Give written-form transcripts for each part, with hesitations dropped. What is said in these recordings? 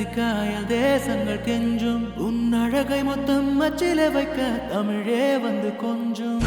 ரசிக்காயல் தேசங்கள் கெஞ்சும் உன் அழகை மொத்தம் அச்சில வைக்க தமிழே வந்து கொஞ்சும்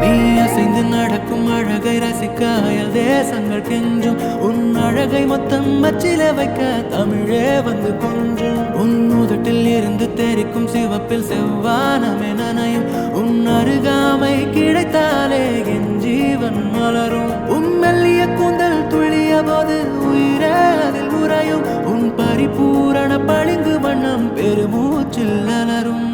நீ அசைந்து நடக்கும் அழகை ரசிக்காயல் தேசங்கள் கெஞ்சும் உன் அழகை மொத்தம் அச்சில வைக்க தமிழே வந்து கொஞ்சும் உன் உதட்டில் இருந்து தெரிக்கும் சிவப்பில் செவ்வானமே நனையும் உன் அருகாமை கிடைத்தாலே என் ஜீவன் மலரும் உன் மெல்லிய கூந்தல் துள்ளிய போது உயிரே அதில் உறையும் உன் பரிபூரண பளிங்கு வண்ணம் பெருமூச்சில் அலரும்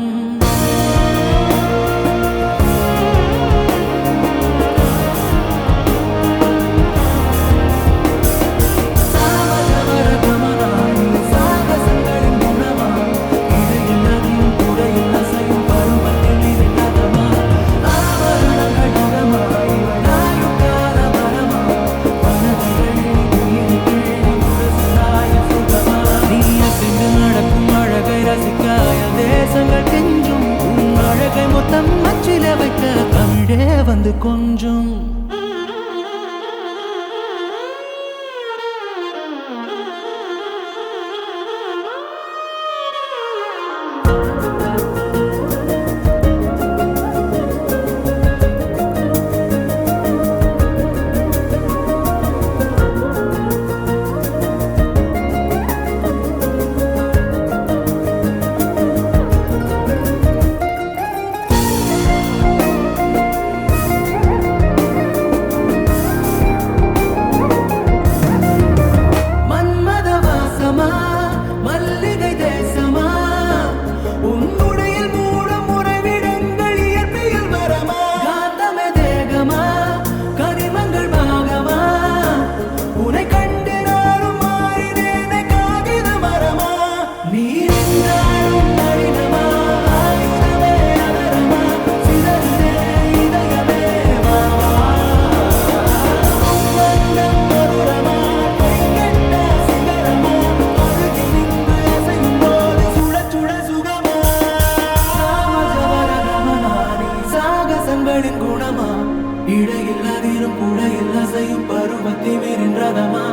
மொத்தம் அச்சில வைக்க தமிழே வந்து கொஞ்சம் குணமா இடையில் அதிரும் புழையில் அசையும் பருவத்தை மீறின்றதமா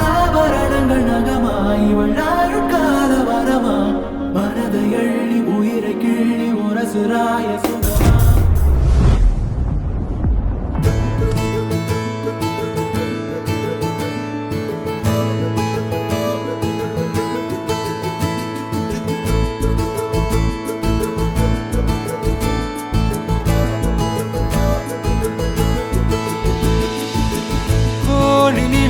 ஆபரணங்கள் நகமா இவள் நாளுக்கால வரமா மனதை எள்ளி உயிரை கிள்ளி உரசுராய சுகமா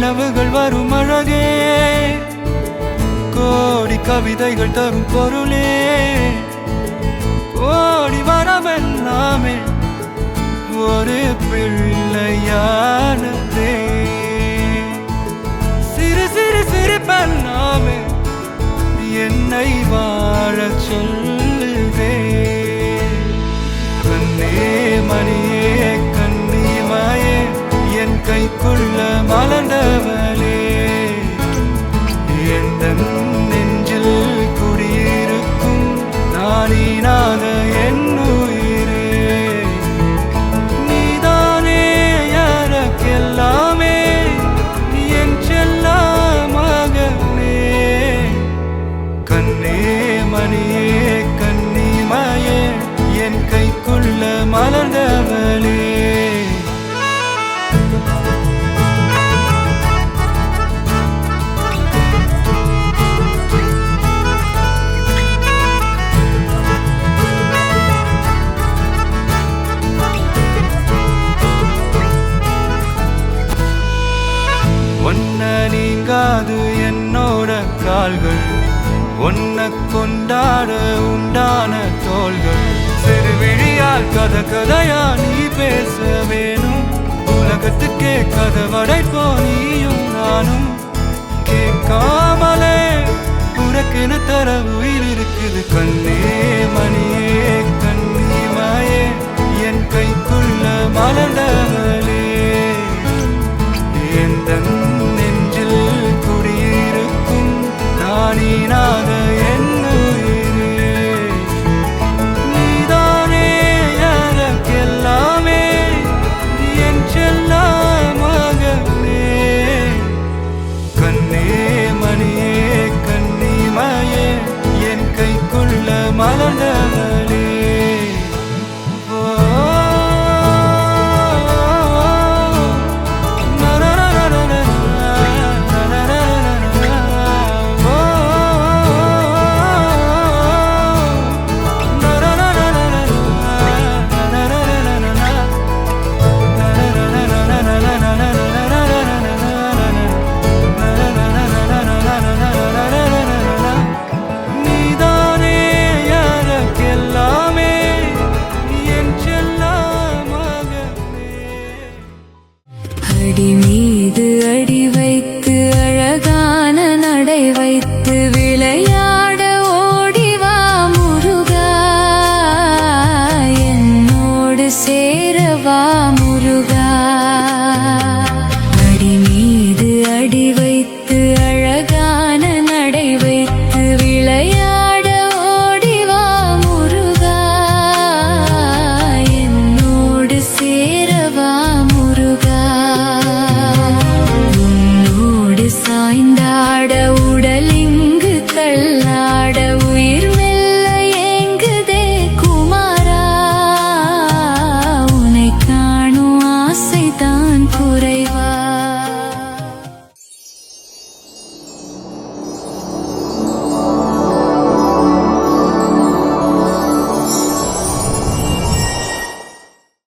நிலவுகள் வரும் அழகே கோடி கவிதைகள் தரும் பொருளே கோடி வரவெல்லாமே ஒரு பிள்ளையானதே சிறு சிறு சிரிப்பெல்லாமே என்னை வாழச் சொல்லுதே கண்ணே மணியே கண்ணிமாயே என் கைக்குள்ள மலர்ந்தவளே எந்த நெஞ்சில் குடியிருக்கும் நானீனாக என் உயிரே நீதானே எனக்கெல்லாமே என் செல்ல மகனே கண்ணே மணியே கண்ணிமாயே என் கைக்குள்ள மலர்ந்தவளே நீங்காது என்னோட கால்கள் ஒன்ன கொண்டாட உண்டான தோள்கள் சிறுவிழியால் கதை கதையா நீ பேச வேணும் உலகத்துக்கே கதை வடைப்போ நீயும் நானும் கேட்காமலே உனக்குன்னு தர உயிர் இருக்குது கண்ணே மணியே கண்ணிமாயே என் கைக்குள்ள மலர்ந்தவளே எந்த நெஞ்சில் குடியிருக்கும் நானீனாக என் உயிரே நீதானே எனக்கெல்லாமே அடி மீது அடி வைத்து அழகான நடை வைத்து விளையாட ஓடிவா முருகா, என்னோடு சேரவா முருகா.